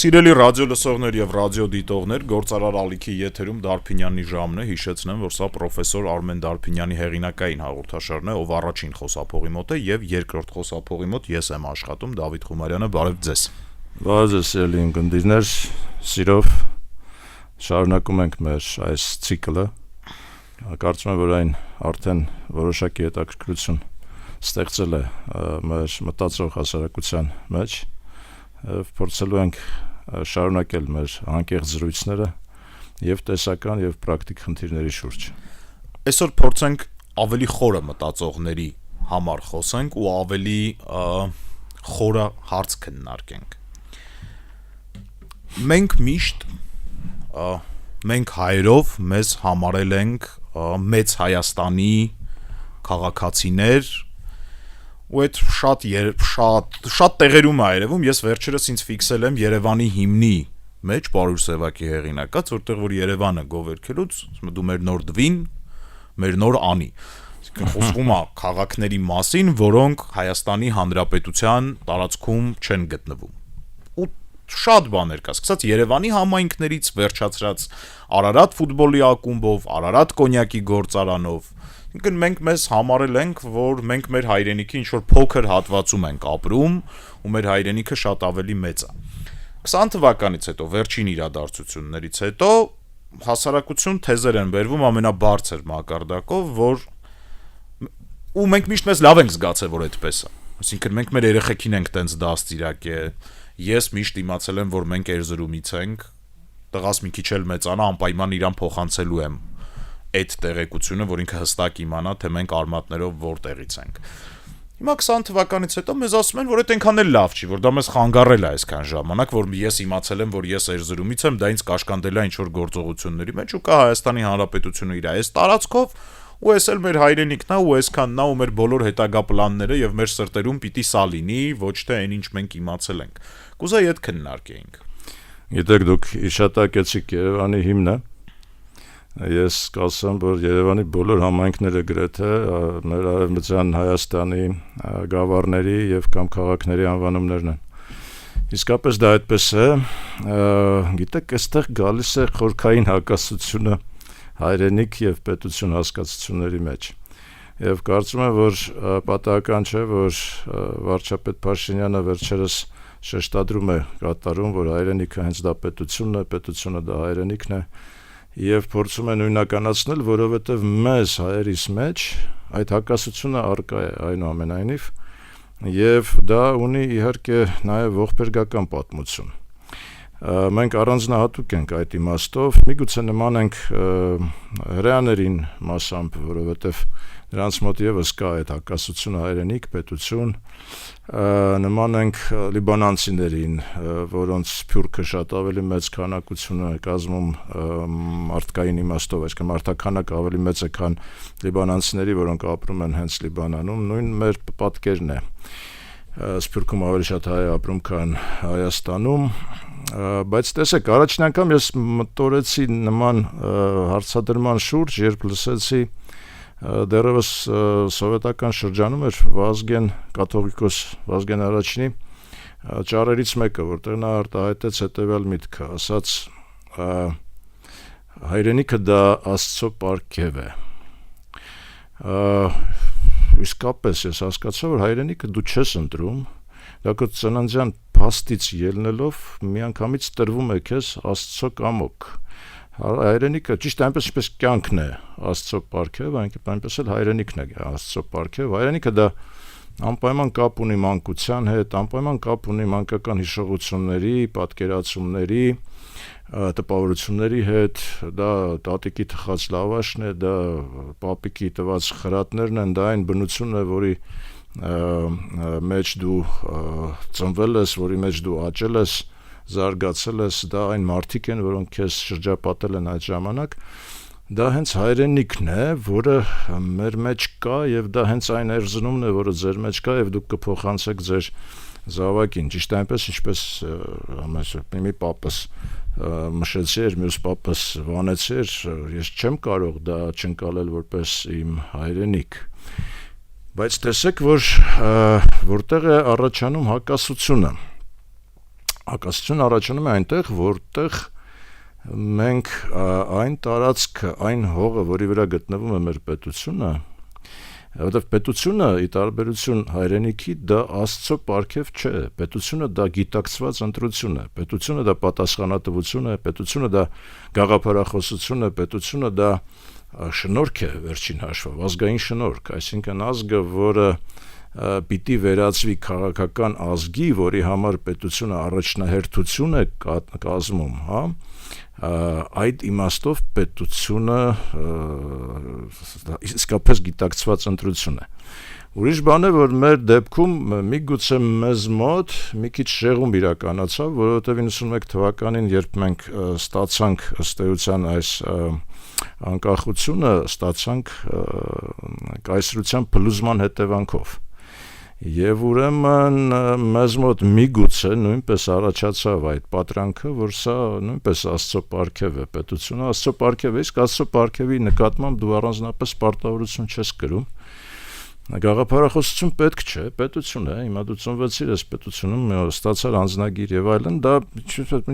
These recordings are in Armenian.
Սիրելի ռադիո լսողներ եւ ռադիո դիտողներ, գործարար ալիքի եթերում Դարփինյանի ժամն է, հիշեցնեմ, որ սա պրոֆեսոր Արմեն Դարփինյանի հեղինակային հաղորդաշարն է, ով առաջին խոսափողի մոտ է եւ երկրորդ խոսափողի մոտ ես եմ աշխատում, Դավիթ Խումարյանը, բարև ձեզ։ Բարև ձեզ, սիրելի ունկնդիրներ, սիրով շարունակում ենք մեր այս ցիկլը։ Կարծում եմ, որ այն արդեն որոշակի հետաքրքրություն ստեղծել է մեր մտածող հասարակության մեջ։ Փորձելու ենք շարունակել մեր անկեղծ զրույցները եւ տեսական եւ պրակտիկ խնդիրների շուրջ։ Այսօր փորձենք ավելի խորը մտածողների համար խոսենք ու ավելի խորը հարց քննարկենք։ Մենք միշտ մենք հայերով մեզ համարել ենք մեծ Հայաստանի քաղաքացիներ ու այդ շատ տեղերում է երևում, ես վերջերս ինձ ֆիքսել եմ Երևանի հիմնի մեջ, Պարուր Սևակի հեղինակած, որտեղ որ Երևանը գովերքելուց, դու մեր նոր դվին, մեր նոր անի։ Այսինքն խոսվում է քաղաքների մասին, որոնք Հայաստանի Հանրապետության տարածքում չեն գտնվում։ Ու շատ բաներ կա, սկսած Երևանի համայնքներից, վերջացրած Արարատ ֆուտբոլի ակումբով, Արարատ կոնյակի գործարանով։ Ինքն մենք մեզ համարել ենք, որ մենք մեր հայրենիքի ինչ-որ փոքր հատվածում ենք ապրում ու մեր հայրենիքը շատ ավելի մեծ է։ 20 թվականից հետո, վերջին իրադարձություններից հետո հասարակություն թեզեր են բերվում ամենաբարձր մակարդակով, որ ու մենք միշտ մեզ լավ ենք զգացել, որ այդպես է։ Այսինքն մենք մեր երեխեքին ենք տենց դաստիարակել, ես միշտ իմացել եմ, որ մենք երզրումից ենք, տղաս մի քիչ էլ մեծանա, անպայման իրան փոխանցելու եմ այդ տեղեկությունը, որ ինքը հստակ իմանա, թե մենք արմատներով որտեղից ենք։ Հիմա 20 թվականից հետո մեզ ասում են, որ այդ այնքան էլ լավ չի, որ դա մեզ խանգարել է այսքան ժամանակ, որ ես իմացել եմ, որ ես երզրումից եմ, դա ինձ կաշկանդել է ինչ-որ գործողությունների մեջ ու կա Հայաստանի Հանրապետությունը իր այս տարածքով ու այս էլ մեր հայրենիքն է ու այսքանն է ու մեր բոլոր հետագա պլանները եւ մեր սրտերում պիտի սա լինի, ոչ թե այն ինչ մենք իմացել ենք։ Կուզեի այդ քննարկեինք։ Գիտեք, դուք իշտակեցիք Երևանի հիմնը։ Ես կասեմ, որ Երևանի բոլոր համայնքները գրեթե մեր արևմտյան Հայաստանի գավառների եւ կամ քաղաքների անվանումներն են։ Իսկապես դա այդպես է, գիտեք, այստեղ գալիս է խորքային հակասությունը հայրենիք եւ պետություն հասկացությունների մեջ։ Եվ կարծում եմ, որ պատահական չէ, որ վարչապետ Փաշինյանը վերջերս շեշտադրում է կատարում, որ հայրենիքը հենց դա պետությունն է, պետությունը դա հայրենիքն է, եւ փորձում է նույնականացնել, որովհետեւ մեզ հայերիս մեջ այդ հակասությունը առկա է այնուամենայնիվ, եւ դա ունի իհարկե նաեւ ողբերգական պատմություն։ Մենք առանձնահատուկ ենք այդ իմաստով, միգուցե նման ենք հրեաներին մասամբ, որովհետև նրանց մոտ եւս կա այդ հակասությունը հայրենիք, պետություն, նման ենք լիբանանցիներին, որոնց սփյուռքը շատ ավելի մեծ քանակություն է կազմում մարդկային իմաստով, այսինքն մարդաքանակը ավելի մեծ է, քան լիբանանցիների, որոնք ապրում են հենց Լիբանանում, նույն մեր պատկերն է։ Սփյուռքում ավելի շատ հայ ապրում, քան Հայաստանում, բայց տեսեք, առաջին անգամ ես մտորեցի նման հարցադրման շուրջ, երբ լսեցի դեռևս սովետական շրջանում էր Վազգեն կաթողիկոս Վազգեն առաջինի ճառերից մեկը, որտեղ նա արտահայտեց հետևյալ միտքը, ասաց հայրենիքը դա Աստծո պարգև է։ Իսկապես ես հասկացա, որ հայրենիքը դու չես ընտրում, դա քո ծննդյան փաստից ելնելով միանգամից տրվում է քեզ Աստծո կամոք։ Հայրենիքը ճիշտ այնպես ինչպես կյանքն է Աստծո պարգև, այնպես էլ հայրենիքն է Աստծո պարգև։ Հայրենիքը դա անպայման կապ ունի մանկության հետ, անպայման կապ ունի մանկական հիշողությունների, պատկերացումների, տպավորությունների հետ, դա տատիկի թխած լավաշն է, դա պապիկի տված խրատներն են, դա այն բնությունն է, որի մեջ դու ծնվել ես, որի մեջ դու աճել ես, զարգացել ես, դա այն մարդիկ են, որոնք քեզ շրջապատել են այդ ժամանակ, դա հենց հայրենիքն է, որը մեր մեջ կա եւ դա հենց այն երզնումն է, որը ձեր մեջ կա եւ դուք կփոխանցեք ձեր զավակին, ճիշտ այնպես ինչպես մի պապս մշեցի էր, մյուս պապս վանեցի էր, ես չեմ կարող դա չընկալել որպես իմ հայրենիք։ Բայց տեսեք, որ որտեղ է առաջանում հակասությունը։ Հակասությունը առաջանում է այնտեղ, որտեղ մենք այն տարածքը, այն հողը, որի վրա գտնվում է մեր պետությունը, որտեղ պետությունը ի տարբերություն հայրենիքի դա Աստծո պարգև չէ, պետությունը դա գիտակցված ընտրություն է, պետությունը դա պատասխանատվություն է, պետությունը դա գաղափարախոսություն է, պետությունը դա շնորհք է վերջին հաշվով, ազգային շնորհք, այսինքն ազգը, որը պիտի վերածվի քաղաքական ազգի, որի համար պետությունը առաջնահերթություն է կազմում, հա, այդ իմաստով պետությունը իսկապես գիտակցված ընտրություն է։ Ուրիշ բան է, որ մեր դեպքում միգուցե մեզ մոտ մի քիչ շեղում իրականացավ, որովհետև 91 թվականին, երբ մենք ստացանք ըստ էության այս անկախությունը, ստացանք կայսրության փլուզման հետևանքով։ Եվ ուրեմն մեզ մոտ միգուցե նույնպես առաջացավ այդ պատրանքը, որ սա նույնպես Աստծո պարգև է, պետությունը Աստծո պարգև է, իսկ Աստծո պարգևի նկատմամբ դու առանձնապես պարտավորություն չես կրում։ Գաղափարախոսություն պետք չէ, պետություն է, հիմա դու ծնվեցիր ես պետությունում, ստացար անձնագիր եւ այլն, դա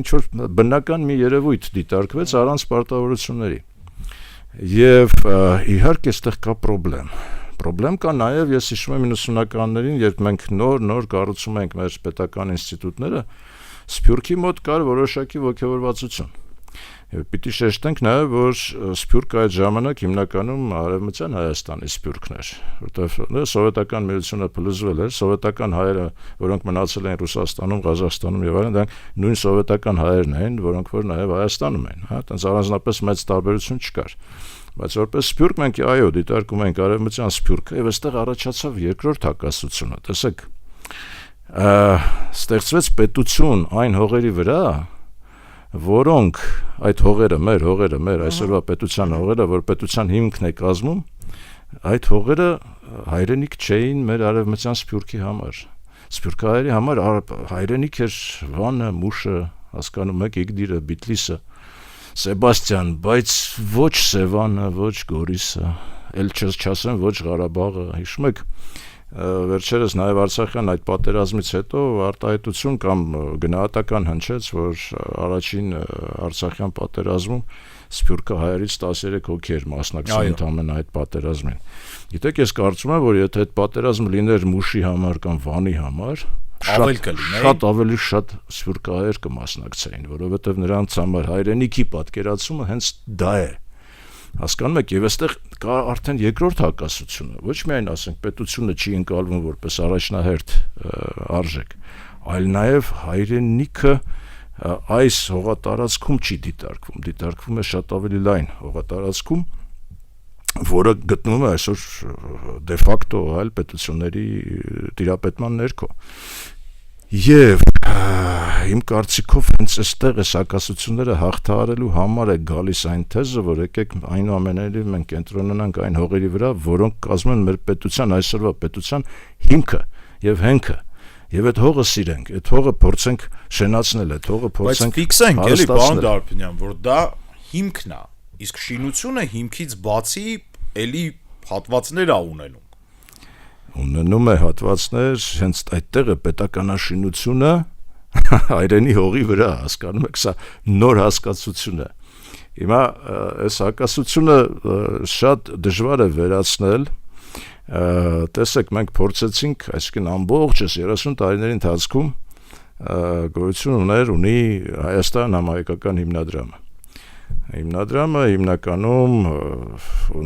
ինչ-որ բնական մի երևույթ դիտարկվեց առանց պարտավորությունների։ Եվ իհարկե այստեղ կա Պրոբլեմ կա նաև, ես հիշում եմ 90-ականներին, երբ մենք նոր կառուցում ենք մեր պետական ինստիտուտները, Սփյուռքի մոտ կար որոշակի ոգևորվածություն։ Եվ պիտի շեշտենք նաև, որ Սփյուռքը այդ ժամանակ հիմնականում Արևմտյան Հայաստանի Սփյուռքն էր, որտեղ սովետական միությունը փլուզվել էր, սովետական հայերը, որոնք մնացել էին Ռուսաստանում, Ղազախստանում եւ այլն, դրանք նույն սովետական հայերն էին, որոնք որ նաև Հայաստանում էին, հա, այդպես առանձնապես մեծ տարբերություն չկար։ Բայց որպես Սփյուռք մենք այո դիտարկում ենք Արևմտյան Սփյուռքը եւ այստեղ առաջացավ երկրորդ հակասությունը, տեսեք, ստեղծվեց պետություն այն հողերի վրա, որոնք այդ հողերը, մեր այսօրվա պետության հողերը, որ պետության հիմքն է կազմում, այդ հողերը հայրենիք չէին մեր Արևմտյան Սփյուռքի համար։ Սփյուռքահայերի համար հայրենիք էր Վանը, Մուշը, հասկանում եք, Իգդիրը, Բիթլիսը, Սեբաստիան, բայց ոչ Սևանը, ոչ Գորիսը, էլ չասեմ ոչ Ղարաբաղը, հիշում եք, վերջերս նաև Արցախյան այդ պատերազմից հետո արտահայտություն կամ գնահատական հնչեց, որ առաջին Արցախյան պատերազմում Սփյուռքը հայերից 13 հոգի էր մասնակցում ընդամենը այդ պատերազմին։ Գիտեք, ես կարծում եմ, որ եթե այդ պատերազմը լիներ Մուշի համար կամ Վանի համար, շատ ավելի շատ սփյուռքահայեր կմասնակցեին, որովհետև նրանց համար հայրենիքի պատկերացումը հենց դա է։ Հասկանում եք, եւ այստեղ կա արդեն երկրորդ հակասությունը, ոչ միայն ասենք պետությունը չի ընկալվում որպես առաջնահերթ արժեք, այլ նաեւ հայրենիքը այս հողատարածքում չի դիտարկվում է շատ ավելի լայն հողատարածքում, որը գտնվում է այսօր դե ֆակտո այլ պետությունների տիրապետման ներքո։ Եվ իմ կարծիքով հենց այստեղ այս հակասությունները հաղթահարելու համար է գալիս այն թեզը, որ եկեք այնուամենայնիվ մենք կենտրոնանանք այն հողերի վրա, որոնք կազմում են մեր պետության, այսօրվա պետության հիմքը եւ հենքը։ Եվ այդ հողը սիրենք, այդ հողը փորձենք շենացնել, այդ հողը փորձենք ֆիքսենք, էլի, պարոն Դարբինյան, որ դա հիմքն է, իսկ շինությունը հիմքից բացի էլի հատվածներ է ունենում է հատվածներ, հենց այդտեղ է պետականաշինությունը հայրենի հողի վրա, հասկանում եք, սա նոր հասկացություն է։ Հիմա այս հակասությունը շատ դժվար է վերացնել, տեսեք, մենք փորձեցինք, այսինքն ամբողջ 30 տարիների ընթացքում գոյություն ունի Հայաստան համահայկական հիմնադրամը։ Հիմնադրամը հիմնականում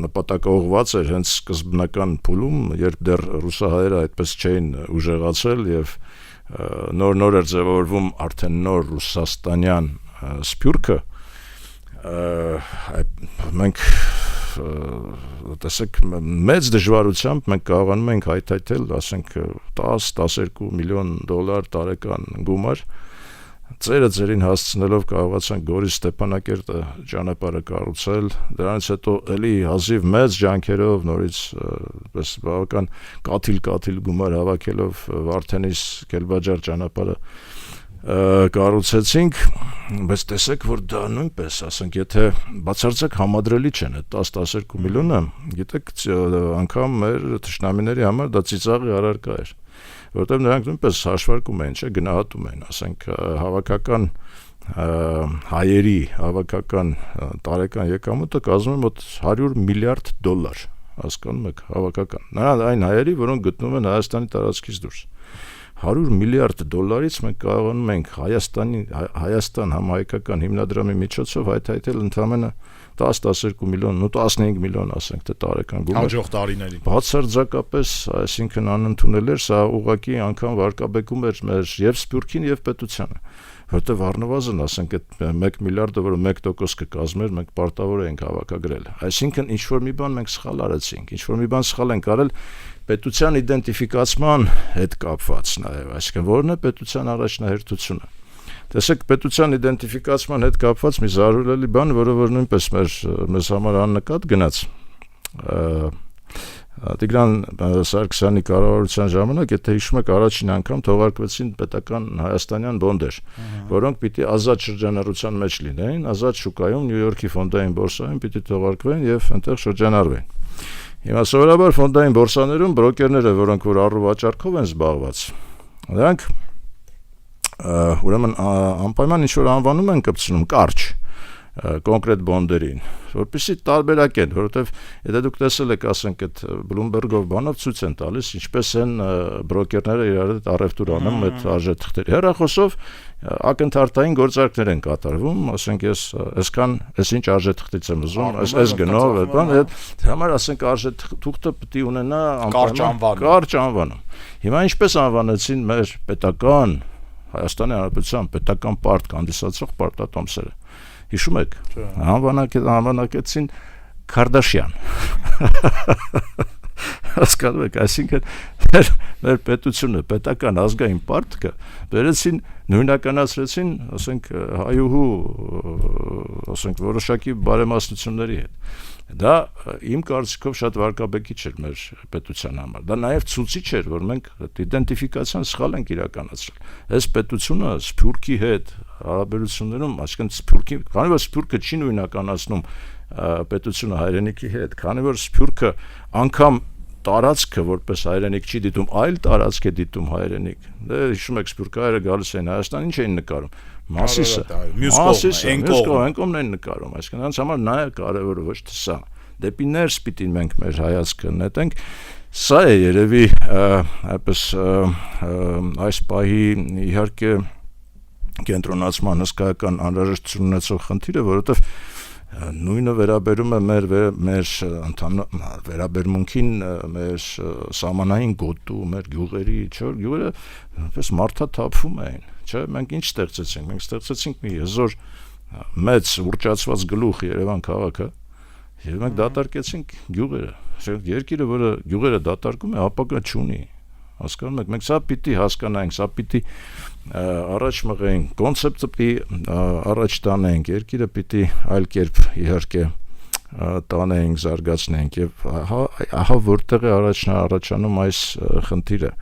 նպատակաուղղված էր հենց սկզբնական փուլում, երբ դեռ ռուսահայերը այդպես չէին ուժեղացել եւ նոր էր ձևավորվում արդեն նոր ռուսաստանյան սփյուռքը, մենք տեսեք մեծ դժվարությամբ մենք կարողանում ենք հայթայթել, ասենք 10-12 միլիոն դոլար տարեկան գումար, ձերին հասցնելով կարողացանք Գորիս Ստեփանակերտը ճանապարհը կառուցել, դրանից հետո էլի հազիվ մեծ ջանքերով նորից բավական կաթիլ գումար հավաքելով Վարդենիս Կելբաջար ճանապարհը կառուցեցինք, բայց տեսեք, որ դա նույնպես, ասենք, եթե բացարձակ համադրելի չեն այդ 10-12 միլիոնը, գիտեք, անգամ մեր թշնամիների համար դա ծիծաղի առարկա էր, որովհետև նրանք նույնպես հաշվարկում էին, չէ, գնահատում էին, ասենք, հավաքական հայերի հավաքական տարեկան եկամուտը կազմում է մոտ $100 միլիարդ, հասկանում եք, հավաքական, նրան այն հայերի, որոնք գտնվում են Հայաստանի տարածքից դուրս, $100 միլիարդ մենք կարողանում ենք Հայաստան համահայկական հիմնադրամի միջոցով հայթայթել ընդամենը 10-12 միլիոն, 15 միլիոն, ասենք, թե տարեկան գումար։ Հաջող տարիներին։ Բացարձակապես, այսինքն անընդունել էր, սա ուղղակի անգամ վարկաբեկում էր մեր եւ Սփյուռքին եւ պետությանը, որտեղ առնվազն, ասենք, այդ 1 միլիարդը, որը 1% կկազմեր, մենք պարտավոր ենք հավաքագրել։ Այսինքն ինչ որ մի բան մենք սխալ արեցինք, ինչ որ մի բան սխալ ենք արել պետության իդենտիֆիկացման հետ կապված նաև, այսինքն որն է պետության առաջնահերթությունը։ Տեսեք, պետության իդենտիֆիկացման հետ կապված մի զարհուրելի բան, որը որ նույնպես մեզ համար աննկատ գնաց։ Տիգրան Սարգսյանի կառավարության ժամանակ, եթե հիշում եք, առաջին անգամ թողարկվեցին պետական հայաստանյան բոնդեր, որոնք պիտի ազատ շրջանառության մեջ լինեին, ազատ շուկայում Նյու Յորքի ֆոնդային բորսայում պիտի թողարկվեն եւ այնտեղ շրջանառվեն։ Հիմա սովորաբար ֆոնդային բորսաներում բրոկերները, որոնք որ առուվաճառքով են զբաղված, նրանք ուրեմն անպայման ինչ որ անվանում են կպցնում կարճ կոնկրետ բոնդերին, որպեսզի տարբերակեն, որովհետև եթե դուք տեսել եք, ասենք, այդ Bloomberg-ով բանով ցույց են տալիս, ինչպես են բրոկերները իրար հետ առևտուր անում այդ արժեթղթերի։ Հեռախոսով ակնթարթային գործարքներ են կատարվում, ասենք, ես այսքան, այս ինչ արժեթղթից եմ ուզում, այս գնով, այդ բան, այդ համար, ասենք, արժեթղթը պետք է ունենա կարճ անվանում։ Հիմա ինչպես անվանեցին մեր պետական Հայաստանի Հանրապետության պետական պարտ կանդիսացող պարտատոմսերը։ Հիշում եք, անվանակեցին Քարդաշյան։ Հասկանում եք, այսինքն մեր պետությունը, պետական ազգային պարտքը բերեցին, նույնականացրեցին, ասենք, հայուհու, ասենք, որոշակի բարեմասնությունների հետ։ Դա իմ կարծիքով շատ վարկաբեկիչ էր մեր պետության համար։ Դա նաև ցույցիչ էր, որ մենք իդենտիֆիկացիան սխալ ենք իրականացրել։ Այս պետությունը Սփյուռքի հետ հարաբերություններում, այսինքն Սփյուռքի, քանի որ Սփյուռքը չի նույնականացնում պետությունը հայրենիքի հետ, քանի որ Սփյուռքը անգամ տարածքը որպես հայրենիք չի դիտում, այլ տարածք է դիտում հայրենիք։ Դե հիշում եք, սփյուռքահայերը գալիս էին Հայաստան, ինչ էին նկարում։ Մասիսը, այն կողմն են նկարում, այսինքն նրանց համար նա է կարևորը, ոչ թե սա։ Դեպի ներս պիտի մենք մեր հայացքը նետենք։ Սա է երևի այպես այս պահի իհարկե կենտրոնացման հսկայական անհրաժեշտություն ունեցող խնդիրը, որովհետև նույնը վերաբերում է մեր վերաբերմունքին, մեր սահմանային գոտու, մեր գյուղերի, չէ՞, գյուղերը պես մարդաթափվում էին, չէ՞, մենք ինչ ստեղծեցինք, մենք ստեղծեցինք մի հզոր մեծ ուռճացված գլուխ Երևան քաղաքը, եւ մենք դատարկեցինք գյուղերը, երկիրը, որը գյուղերը դատարկում է, ապագա չունի, հասկանում եք, մենք սա պիտի հասկանանք, սա պիտի առաջ մղենք, կոնցեպտը պիտի առաջ տանենք, երկիրը պիտի այլ կերպ իհարկե տանենք, զարգացնենք եւ ահա որտեղ է առաջանում այս խնդիրը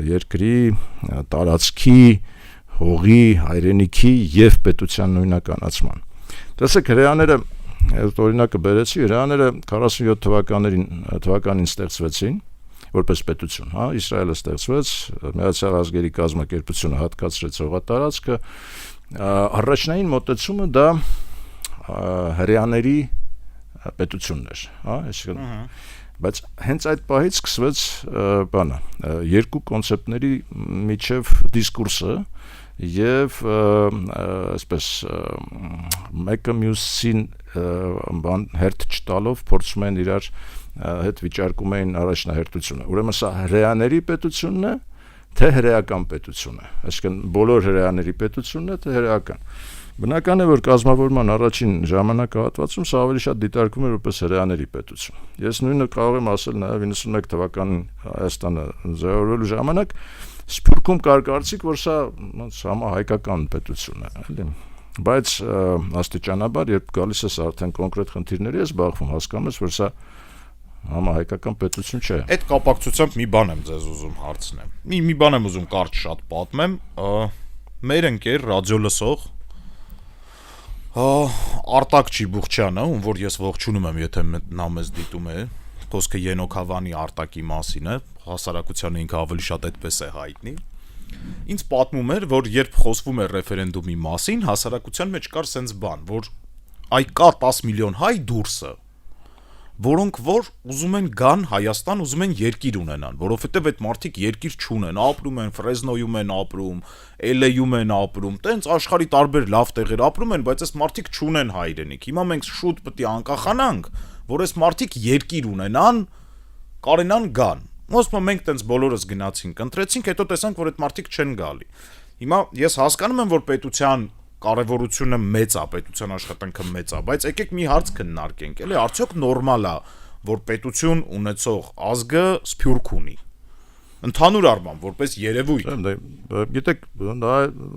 երկրի, տարածքի, հողի, հայրենիքի եւ պետության նույնականացման։ Տեսեք, հրեաները, այդ օրինակը բերեցի, հրեաները 47 թվականին ստեղծվեցին որպես պետություն, հա, Իսրայելը ստեղծվեց, Միացյալ Ազգերի կազմակերպությունը հատկացրեց հողատարածքը, առաջնային մոտեցումը դա հրեաների պետությունն էր, հա, այսինքն, բայց հենց այդ պահից սկսվեց բանը, երկու կոնցեպտների միջև դիսկուրսը եւ այսպես մեկը մյուսին հերթ չտալով փորձում են իրար հետ վիճարկում էին առաջնահերթությունը։ Ուրեմն սա հրեաների պետությունն է, թե հրեական պետություն է։ Այսինքն բոլոր հրեաների պետությունն է, թե հրեական։ Բնական է, որ կազմավորման առաջին ժամանակահատվածում սա ավելի շատ դիտարկվում էր որպես հրեաների պետություն։ Ես նույնը կարող եմ ասել նաև 91 թվականին Հայաստանը ձևավորելու ժամանակ Սփյուռքում կար կարծիք, որ սա համահայկական պետություն է, էլի։ Բայց աստիճանաբար, երբ գալիս ես արդեն կոնկրետ խնդիրների ես զբաղվում, հասկանում ես, որ սա Համահայկական պետություն չէ։ Այդ կապակցությամբ մի բան եմ ձեզ ուզում հարցնեմ։ Մի բան եմ ուզում կարճ շատ պատմեմ։ Մեր ընկեր ռադիո լսող Արտակ Չիբուխչյանը, ում որ ես ողջունում եմ, եթե նա մեզ դիտում է, խոսքը Ենոք Հավանի Արտակի մասին է, հասարակությանը ինքը ավելի շատ այդպես է հայտնի։ Ինձ պատմում էր, որ երբ խոսվում էր ռեֆերենդումի մասին, հասարակության մեջ կար սենց բան, որ այ կա 10 միլիոն հայ դուրսը, որոնք որ ուզում են գան Հայաստան, ուզում են երկիր ունենան, որովհետև այդ մարդիկ երկիր չունեն, ապրում են Ֆրեզնոյում են ապրում, LA-ում են ապրում, տենց աշխարհի տարբեր լավ տեղեր ապրում են, բայց այս մարդիկ չունեն հայրենիք։ Հիմա մենք շուտ պետք է անկախանանք, որ այս մարդիկ երկիր ունենան, կարենան գան։ Ոսպա մենք տենց բոլորս գնացինք, ընտրեցինք, հետո տեսանք, որ այդ մարդիկ չեն գալի։ Հիմա ես հասկանում եմ, որ պետության կարևորությունը մեծ է, պետության աշխատանքը մեծ է, բայց եկեք մի հարց քննարկենք, էլի արդյոք նորմալ է, որ պետություն ունեցող ազգը սփյուռք ունի։ Ընդհանուր առմամբ, որպես երևույթ։ Գիտեք, դա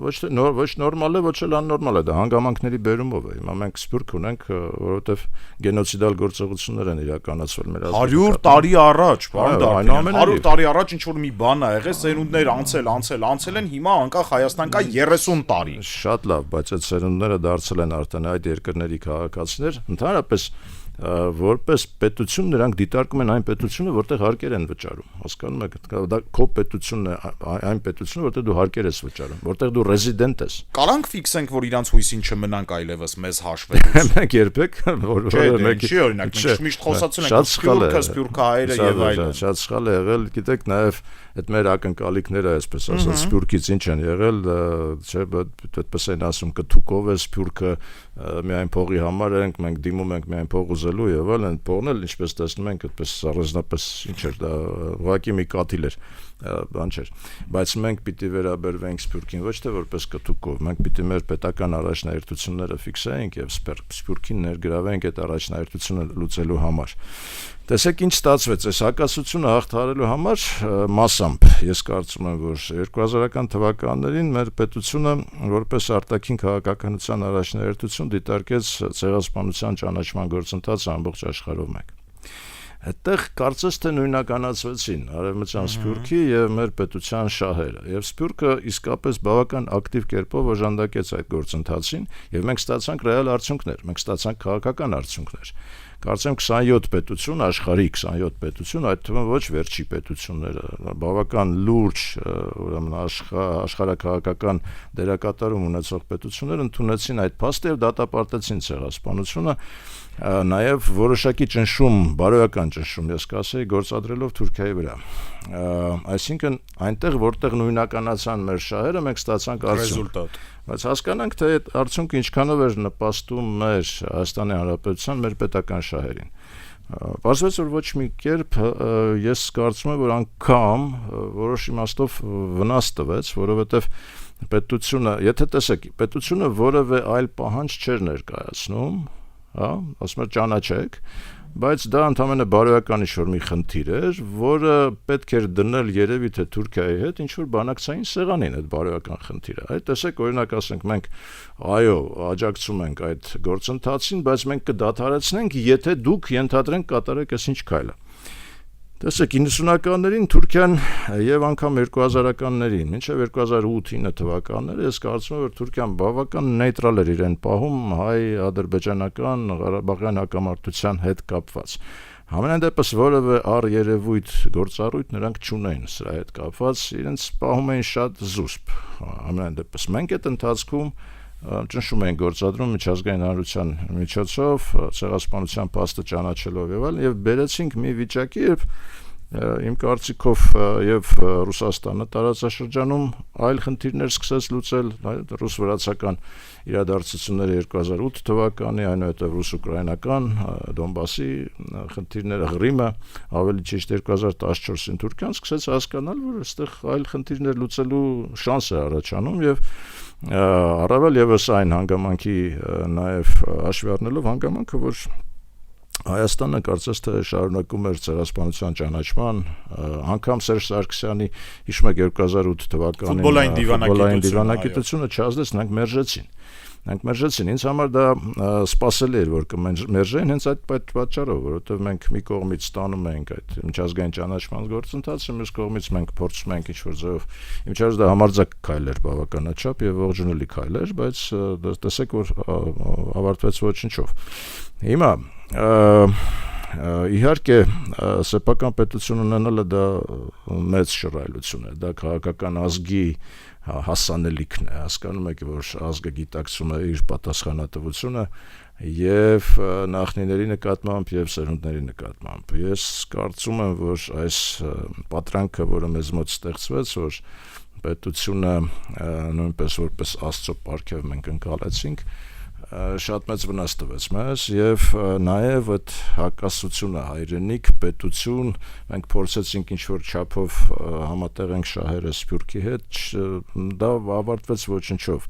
ոչ նորմալ է, ոչ էլ աննորմալ է, դա հանգամանքների բերումով է։ Հիմա մենք սփյուռք ունենք, որովհետև գենոցիդալ գործողություններ են իրականացվել մեր 100 տարի առաջ, բան դա 100 տարի առաջ ինչ որ մի բան ա եղել, սերունդներ անցել են, հիմա անկախ Հայաստան կա 30 տարի։ Շատ լավ, բայց այդ սերունդները դարձել են արդեն այդ երկրների քաղաքացիներ, ընդհանրապես որպես պետություն նրանք դիտարկում են այն պետությունը, որտեղ հարկեր են վճարում, հասկանում եք, դա քո պետությունն է, այն պետությունը, որտեղ դու հարկեր ես վճարում, որտեղ դու ռեզիդենտ ես։ Կարանք ֆիքսենք, որ իրանց հույսին չմնանք այլևս մեզ հաշվելուց։ Մենք երբեք Չի օրինակ, մենք միշտ խոսացել ենք սփյուռքահայերը եւ այլն։ Շատ սխալ է եղել, գիտեք, նաեւ այդ մեր ակնկալիքները, այսպես ասած, սփյուռքից ինչ են եղել, չէ, այդպես են ասում, կթուկով է սփյուռքը, միայն փողի համար ենք, մենք դիմում ենք միայն փող ուզելու եւ այլն, փողն էլ ինչպես տեսնում ենք, այդպես առանձնապես ինչ էր դա, ուղղակի մի կաթիլ էր, բան չէր, բայց մենք պիտի վերաբերվենք սփյուռքին ոչ թե որպես կթուկով, մենք պիտի մեր պետական առաջնահերթությունները ֆիքսենք եւ սփյուռքին ներգրավենք այդ առաջնահերթությունը լուծելու համար։ Տեսեք ինչ ստացվեց, այս հակասությունը հաղթահարելու համար մասամբ ես կարծում եմ, որ 2000-ական թվականներին մեր պետությունը որպես արտաքին քաղաքականության առաջնահերթություն դիտարկեց ցեղասպանության ճանաչման գործընթացը ամբողջ աշխարհով մեկ։ Այդտեղ կարծես թե նույնականացվեցին արևմտյան սփյուռքի եւ մեր պետության շահերը, եւ սփյուռքը իսկապես բավական ակտիվ կերպով օժանդակեց այդ գործընթացին, եւ մենք ստացանք ռեալ արդյունքներ, մենք ստացանք քաղաքական արդյունքներ։ Կարծեմ 27 պետություն, աշխարհի 27 պետություն, այդ թվում ոչ վերջի պետությունները, բավական լուրջ, ուրեմն աշխարհակաղակական դերակատարում ունեցող պետություններ ընդունեցին այդ փաստը եւ դատապարտեցին ցեղասպանությունը, նաեւ որոշակի ճնշում, բարոյական ճնշում, ես կասեի, գործադրելով Թուրքիայի վրա։ Այսինքն այնտեղ, որտեղ նույնականացան մեր շահերը, մենք ստացանք արդյունք։ Բայց հասկանանք, թե այդ արդյունքը ինչքանով էր նպաստում մեր Հայաստանի Հանրապետության մեր պետական շահերին։ Պարզվեց, որ ոչ մի կերպ ես կարծում եմ, որ անգամ որոշ իմաստով վնաս տվեց, որովհետև պետությունը, եթե տեսեք, պետությունը որևէ այլ պահանջ չէր ներկայացնում, հա, ասում էր ճանաչեք, բայց դա ընդհանրապես բարոյական ինչ-որ մի խնդիր էր, որը պետք էր դնել երևի թե Թուրքիայի հետ ինչ-որ բանակցային սեղանին այդ բարոյական խնդիրը։ Այդ տեսեք, օրինակ ասենք մենք այո, աջակցում ենք այդ գործընթացին, բայց մենք կդադարեցնենք, եթե դուք ենթադրենք կատարեք այս ինչ քայլը։ Տեսեք 90-ականներին Թուրքիան եւ անգամ 2000-ականներին, մինչեւ 2008-9 թվականները ես կարծում եմ, որ Թուրքիան բավական նեյտրալ էր իրեն պահում հայ-ադրբեջանական Ղարաբաղյան հակամարտության հետ կապված։ Համենայն դեպս որևէ առերևույթ գործառույթ նրանք չունեն սրա հետ կապված, իրենց պահում էին շատ զուսպ։ Համենայն դեպս մենք այդ ընթացքում ճնշում էին գործադրում միջազգային հանրության միջոցով, ցեղասպանության փաստը ճանաչելով եւ այլն, եւ բերեցինք մի վիճակի, երբ իմ կարծիքով եւ Ռուսաստանը տարածաշրջանում այլ խնդիրներ սկսեց լուծել, ռուս-վրացական իրադարձությունները 2008 թվականի, այնուհետև ռուս-ուկրաինական Դոնբասի խնդիրները, Ղրիմը, ավելի ճիշտ 2014-ին Թուրքիան սկսեց հասկանալ, որ այստեղ այլ խնդիրներ լուծելու շանս է առաջանում եւ առավել եւս այն հանգամանքի նաեւ հաշվի առնելով հանգամանքը, որ Հայաստանը կարծես թե շարունակում էր ցեղասպանության ճանաչման, անգամ Սերժ Սարգսյանի հիշում եք 2008 թվականի ֆուտբոլային դիվանագիտությունը չազդեց, նրանք մերժեցին։ Մենք մերժեցին, ինձ համար դա սպասելի էր, որ կմերժեն հենց այդ պատճառով, որովհետև մենք մի կողմից ստանում ենք այդ միջազգային ճանաչման գործընթացը, մյուս կողմից մենք փորձում ենք ինչ-որ ձևով, իմիջիայլոց դա համարձակ քայլ էր բավականաչափ եւ ողջունելի քայլ էր, բայց տեսեք, որ ավարտվեց ոչնչով։ Հիմա իհարկե սեփական պետություն ունենալը դա մեծ շռայլություն է, դա քաղաքական ազգի հասանելիքն է, հասկանում եք, որ ազգը գիտակցում է իր պատասխանատվությունը եւ նախնիների նկատմամբ եւ սերունդների նկատմամբ։ Ես կարծում եմ, որ այս պատրանքը, որը մեզ մոտ ստեղծվեց, որ պետությունը նույնպես որպես Աստծո պարգև մենք ընկալեցինք, շատ մեծ վնաս տվեց մեզ եւ նաեւ այդ հակասությունը հայրենիք պետություն մենք փորձեցինք ինչ-որ չափով համատեղենք շահերը Սփյուռքի հետ, դա ավարտվեց ոչնչով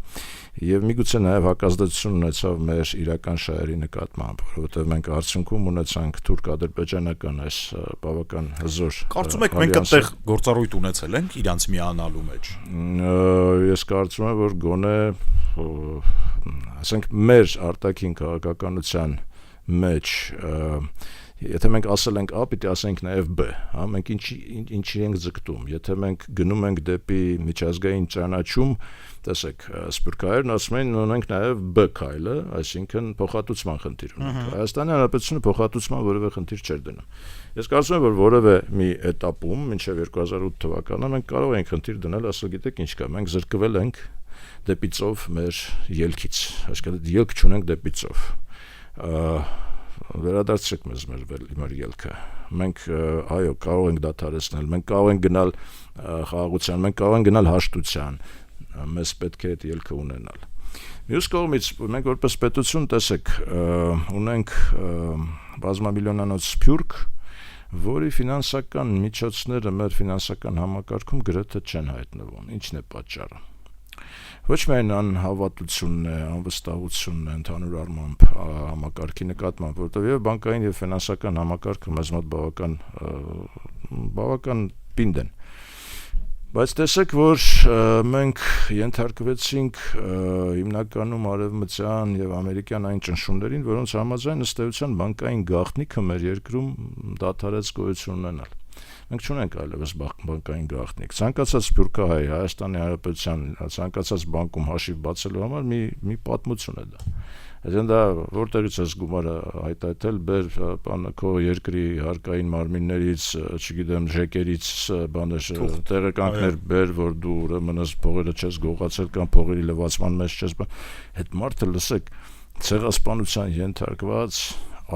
եւ միգուցե նաեւ հակազդեցություն ունեցավ մեր իրական շահերի նկատմամբ, որովհետեւ մենք արդյունքում ունեցանք թուրք-ադրբեջանական այս բավական հզոր Կարծում եք մենք այդտեղ գործառույթ ունեցել ենք իրանց միանալու մեջ։ Ես կարծում եմ, որ գոնե ասենք մեր արտաքին քաղաքականության մեջ եթե մենք ասել ենք A, պիտի ասենք նաև B, հա, մենք ինչի ենք ձգտում, եթե մենք գնում ենք դեպի միջազգային ճանաչում, տեսեք, սփյուռքահայերն ասում են ունենք նաև B քայլը, այսինքն փոխհատուցման խնդիր ունենք։ Հայաստանի Հանրապետությունը փոխհատուցման որևէ խնդիր չէր դնում։ Ես կարծում եմ, որ որևէ մի этаպում, մինչև 2008 թվականը մենք կարող ենք խնդիր դնել, ասել գիտեք ինչ կա, մենք զրկվել ենք դեպի ծով մեր ելքից, այսինքն ելք չունենք դեպի ծով։ Վերադարձրեք մեզ մեր ելքը։ Մենք այո, կարող ենք դադարեցնել, մենք կարող ենք գնալ խաղաղության, մենք կարող ենք գնալ հաշտության, մեզ պետք է այդ ելքը ունենալ։ Մյուս կողմից մենք որպես պետություն, տեսեք, ունենք բազմամիլիոնանոց Սփյուռք, որի ֆինանսական միջոցները մեր ֆինանսական համակարգում գրեթե չեն հայտնվում։ Ինչն է պատճառը։ Ոչ միայն անհավատությունն է, անվստահությունն է ընդհանուր առմամբ համակարգի նկատմամբ, որտեղ եւ բանկային եւ ֆինանսական համակարգը մեզ մոտ բավական պինդ են։ Բայց տեսեք, որ մենք ենթարկվեցինք հիմնականում արևմտյան եւ ամերիկյան այն ճնշումներին, որոնց համաձայն ըստ էության բանկային գաղտնիքը մեր երկրում դադարեց գոյություն ունենալ։ Մենք չունենք այլևս բանկային գաղտնիք։ Ցանկացած սփյուռքահայ Հայաստանի Հանրապետության ցանկացած բանկում հաշիվ բացելու համար մի պատմություն է դա։ Այսինքն դա որտեղից է գումարը հայտարարել, բեր քո երկրի հարկային մարմիններից, չգիտեմ, ժեկերից, բաներ, տեղեկանքներ բեր, որ դու ուրեմն ըստ փողերը չես գողացել կամ փողերի լվացման մեջ չես, այդ մարդը լսեք, ցեղասպանության ենթարկված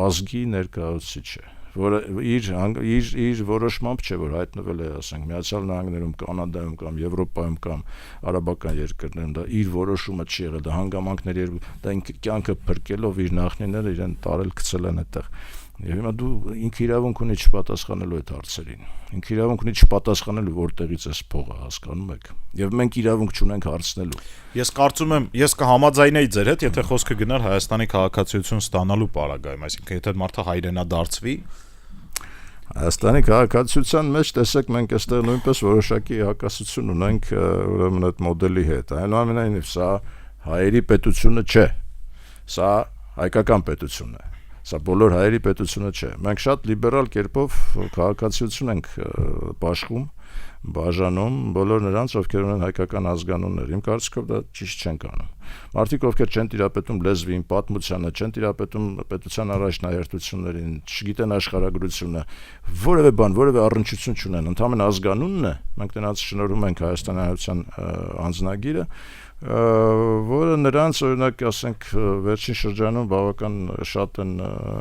ազգի ներկայացուցիչ է, որը իր որոշմամբ չէ, որ հայտնվել է, ասենք, Միացյալ Նահանգներում, Կանադայում կամ Եվրոպայում կամ արաբական երկրներում, դա իր որոշումը չի եղել, դա հանգամանքների, դա կյանքը փրկելով իր նախնիները իրեն տարել գցել են այդտեղ։ Եվ հիմա դու ինքը իրավունք ունի չպատասխանելու այդ հարցերին։ Ինքը իրավունք ունի չպատասխանելու որտեղից է փողը, հասկանում եք։ Եվ մենք իրավունք չունենք հարցնելու։ Ես կարծում եմ, ես կհամաձայնեի ձեր հետ, եթե խոսքը գնար Հայաստանի քաղաքացիություն ստանալու պարագայում, այսինքն եթե մարդը հայրենադարձվի, Հայաստանի քաղաքացիության մեջ տեսեք մենք այստեղ նույնպես որոշակի հակասություն ունենք ուրեմն այդ մոդելի հետ։ Այնուամենայնիվ սա հայերի պետությունը չէ։ Սա հայկական պետություն է։ Սա բոլոր հայերի պետությունը չէ։ Մենք շատ լիբերալ կերպով քաղաքացիություն ենք բաշխում, բաժանում բոլոր նրանց, ովքեր ունեն հայկական ազգանուններ։ Իմ կարծիքով դա ճիշտ չեն անում։ Մարդիկ, ովքեր չեն տիրապետում լեզվին, պատմությանը, չեն տիրապետում պետության առաջնահերթություններին, չգիտեն աշխարհագրությունը, որևէ բան, որևէ առնչություն չունեն, ընդհանրապես ազգանունն է, մենք նրանց շնորհում ենք Հայաստանի Հանրապետության անձնագիրը, որը նրանց օրինակ ասենք վերջին շրջանում բավական շատ են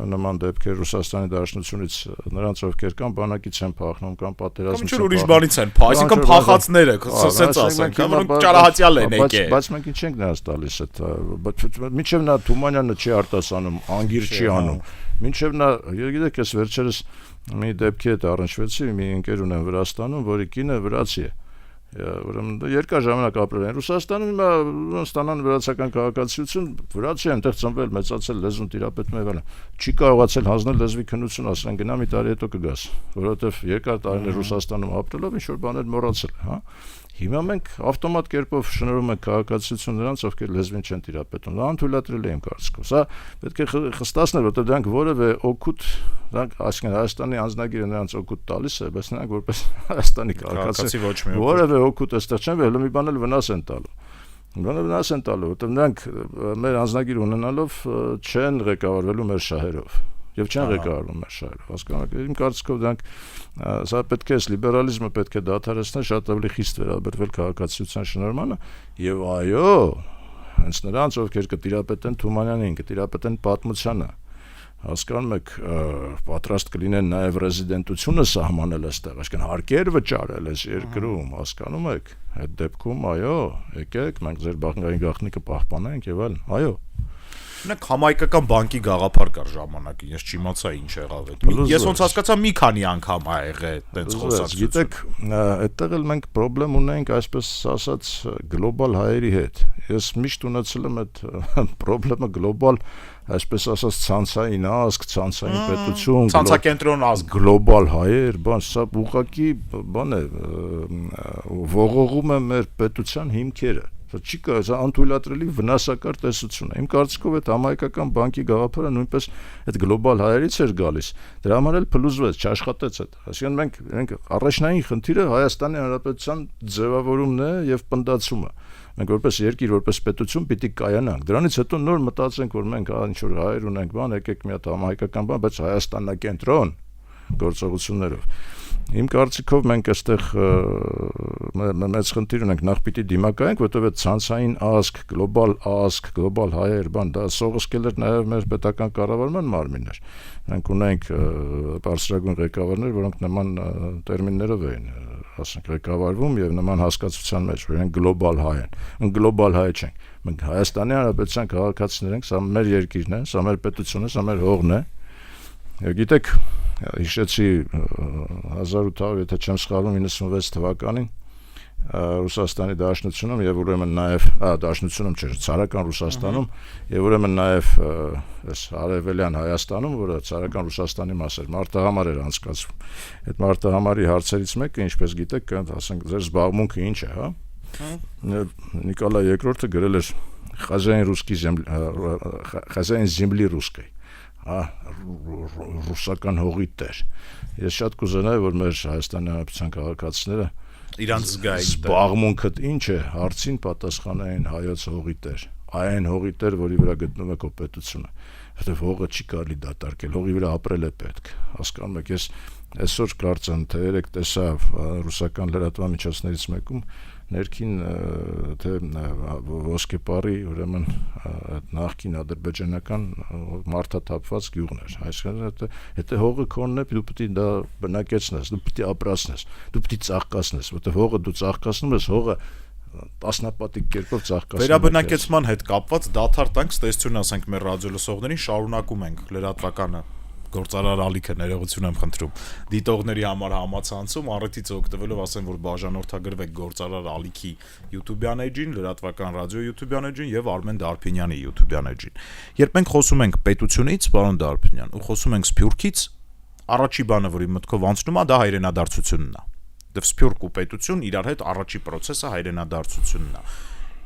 նման դեպքեր Ռուսաստանի Դաշնությունից նրանց ովքեր կամ բանակից են փախնում կամ պատերազմից կամ ուրիշ բանից են, այսինքն փախածները, ասենց ասենք, որոնք ճարահատյալ են եկել։ Բայց մենք ինչ ենք նրանց տալիս այդ, մինչև նա Թումանյանը չի արտասանում, անգիր չի անում, մինչև նա, գիտեք, ես վերջերս մի դեպքի հետ առնչվեցի, մի ընկեր ունեմ Վրաստանում, որի կինը վրացի է։ ուրեմն երկար ժամանակ ապրել են Ռուսաստանում, հիմա ստանան վրացական քաղաքացիություն, վրացի են այնտեղ ծնվել, մեծացել, լեզուն տիրապետում եւ այլն։ Չի կարողացել հանձնել լեզվի քննություն, ասեն գնա մի տարի հետո կգաս, որովհետեւ երկար տարիներ Ռուսաստանում ապրելով ինչ որ բաներ մոռացել, հա։ Հիմա մենք ավտոմատ կերպով շնորհում ենք քաղաքացիություն նրանց, ովքեր լեզվին չեն տիրապետում։ Դա անթույլատրել է իմ կարծիքով։ Սա պետք է խստացնել, որտեղ դրանք որևէ օգուտ, դրանք այսինքն Հայաստանի անձնագիրը նրանց օգուտ տալիս է, բայց նրանք որպես Հայաստանի քաղաքացի որևէ օգուտ այստեղ չեն, հələ մի բան էլ վնաս են տալու։ Վնաս են տալու, որտեղ նրանք մեր անձնագիր ունենալով չեն ղեկավարվելու մեր շահերով։ Եվ չեն ղեկավարում մեր շահերով, հասկանաք, իմ կարծիքով դրանք սա պետք է լիբերալիզմը պետք է դադարեցնել, շատ ավելի խիստ վերաբերվել քաղաքացիության շնորհմանը եւ այո, հենց նրանց ովքեր կտիրապետեն Թումանյանին, կտիրապետեն պատմությանը, հասկանում եք, պատրաստ կլինեն նաեւ ռեզիդենտությունը սահմանել այստեղ, այսինքն հարկեր վճարել այս երկրում, հասկանում եք, այդ դեպքում այո, եկեք, մենք ձեր բանկային գաղտնիքը պահպանենք եւ այլն, այո։ Նույնիսկ համայնքական բանկի գաղափար կար ժամանակին, ես չիմացա ինչ եղավ այդ։ Ես ոնց հասկացա մի քանի անգամ ա եղել այդպես խոսացություն։ Գիտեք, այդտեղ էլ մենք խնդրեմ ունենք, այսպես ասած, գլոբալ հայերի հետ։ Ես միշտ ունեցել եմ այդ խնդրեմը գլոբալ, այսպես ասած, ցանցային ազգ, ցանցային պետություն, ցանցակենտրոն ազգ, գլոբալ հայեր, բան, սա ուղղակի բան է, ողողում է մեր պետության հիմքերը։ Չի կա, սա անթույլատրելի վնասակար տեսություն է։ Իմ կարծիքով այդ համայնքական բանկի գաղափարը նույնպես այդ գլոբալ հայերից էր գալիս։ Դրա համար էլ փլուզվեց, չաշխատեց այդ։ Այսինքն մենք առաջնային խնդիրը Հայաստանի Հանրապետության ձևավորումն է եւ պնդացումը։ Մենք որպես երկիր, որպես պետություն պիտի կայանանք։ Դրանից հետո նոր մտածենք, որ մենք ինչ որ հայեր ունենք, բան, եկեք մի հատ համայնքական բան, բայց Հայաստանակենտրոն գործողություններով։ Իմ կարծիքով մենք այստեղ մեծ խնդիր ունենք, նախ պիտի դիմակայենք, որովհետև այդ ցանցային ազգ, գլոբալ հայեր, բան, դա սողոսկել էր նաև մեր պետական կառավարման մարմիններ։ Մենք ունենք բարձրագույն ղեկավարներ, որոնք նման տերմիններով էին, ասենք, ղեկավարվում եւ նման հասկացության մեջ, որ իրենք գլոբալ հայ են։ Գլոբալ հայ չենք։ Մենք Հայաստանի Հանրապետության քաղաքացիներ ենք, սա մեր երկիրն է, սա մեր պետությունն է, սա մեր հողն է։ Գիտեք, հիշեցի 1800, եթե չեմ սխալվում, 96 թվականին Ռուսաստանի Դաշնությունում եւ ուրեմն նաեւ Դաշնությունում չէ, ցարական Ռուսաստանում եւ ուրեմն նաեւ այս արևելյան Հայաստանում, որը ցարական Ռուսաստանի մաս էր, մարտահամար էր անցկացվում։ Այդ մարտահամարի հարցերից մեկը, ինչպես գիտեք, ասենք, ձեր զբաղմունքը ինչ է, հա։ Նիկոլայ II-ը գրել էր «Խազային земли русской», ռուսական հողի տեր։ Ես շատ կուզենայի, որ մեր Հայաստանի Հանրապետության քաղաքացիները իրանց զգային զբաղմունքը ինչ է, հարցին պատասխանային հայոց հողի տեր, այն հողի տեր, որի վրա գտնում է քո պետությունը, որտեղ հողը չի կարելի դատարկել, հողի վրա ապրել է պետք, հասկանում եք, ես այսօր կարծեմ, թե երեք տեսա ռուսական լրատվամիջոցներից մեկում ներքին թե ոսկեպարի ուրեմն նախկին ադրբեջանական մարդաթափված գյուղն էր, այսինքն եթե հողը քոնն է, դու պետք է դա բնակեցնես, դու պետք է ապրացնես, դու պետք է ծաղկացնես, որտեղ հողը դու ծաղկացնում ես, հողը տասնապատիկ կերպով ծաղկացնում է։ Վերաբնակեցման հետ կապված դադար տանք, ստեսություն ասենք մեր ռադիոլսողներին, շարունակում ենք լրատվականը գործարար ալիքը ներողություն եմ խնդրում դիտողների համար համացանցում առիթից օգտվելով ասեմ որ բաժանորդագրվեք գործարար ալիքի YouTube-յան էջին, լրատվական ռադիո YouTube-յան էջին եւ Արմեն Դարփինյանի YouTube-յան էջին։ Երբ մենք խոսում ենք պետությունից, պարոն Դարփինյան, ու խոսում ենք Սփյուռքից, առաջի բանը, որի մտքով անցնում է, դա հայրենադարձությունն է։ Դե Սփյուռք ու պետություն իրար հետ առաջի process-ը հայրենադարձությունն է։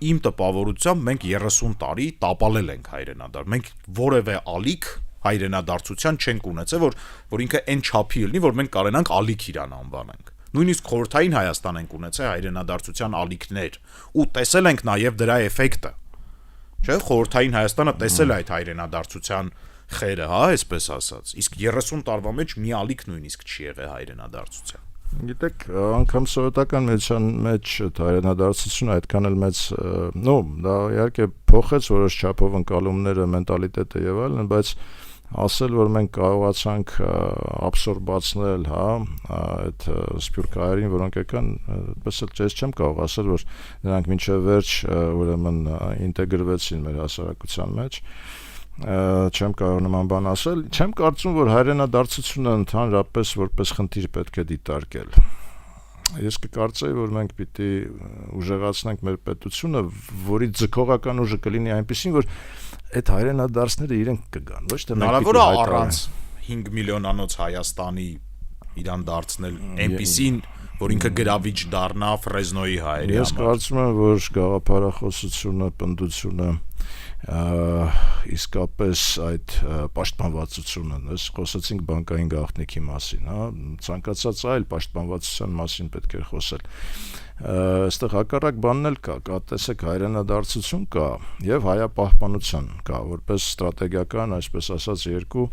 Իմ տպավորությամբ մենք 30 տարի տապալել ենք հայրենադարձ։ Մենք որևէ ալիք հայրենադարձության չենք ունեցել, որ ինքը այն չափի լինի, որ մենք կարենանք ալիք իրան անվանենք։ Նույնիսկ խորհրդային Հայաստան ենք ունեցել հայրենադարձության ալիքներ ու տեսել ենք նաև դրա էֆեկտը։ Չէ՞, խորհրդային Հայաստանը տեսել է այդ հայրենադարձության խերը, հա, այսպես ասած։ Իսկ 30 տարվա մեջ մի ալիք նույնիսկ չի եղել հայրենադարձության։ Գիտեք, անգամ սովետական մեծության մեջ հայրենադարձությունը այդքան էլ մեծ, դա իհարկե փոխեց որոշ չափով ընկալումները, մենտալիտետը եւ այլն, բայց ասել, որ մենք կարողացանք աբսորբացնել, հա, այդ սփյուռքահայերին, որոնք եկան, այդպես էլ ես չեմ կարող ասել, որ նրանք մինչև վերջ ուրեմն ինտեգրվեցին մեր հասարակության մեջ, չեմ կարող նման բան ասել, չեմ կարծում, որ հայրենադարձությունը ընդհանրապես որպես խնդիր պետք է դիտարկել։ Ես կկարծեի, որ մենք պիտի ուժեղացնենք մեր պետությունը, որի ձգողական ուժը կլինի այնպեսին, որ այդ հայրենադարձները իրենք կգան, ոչ թե մենք հնարավոր է առանց 5 միլիոնանոց Հայաստանի իրան դարձնել այնպեսին, որ ինքը գրավիչ դառնա Ֆրեզնոյի հայերի համար։ Ես կարծում եմ, որ գաղափարախոսությունը, պնդությունը իսկապես այդ պաշտպանվածությունը, ես խոսեցինք բանկային գաղտնիքի մասին, հա, ցանկացած այլ պաշտպանվածության մասին պետք է խոսել։ Այստեղ հակառակ բանն էլ կա, տեսեք հայրենադարձություն կա եւ հայապահպանության կա, որպես ստրատեգիական, այսպես ասած, երկու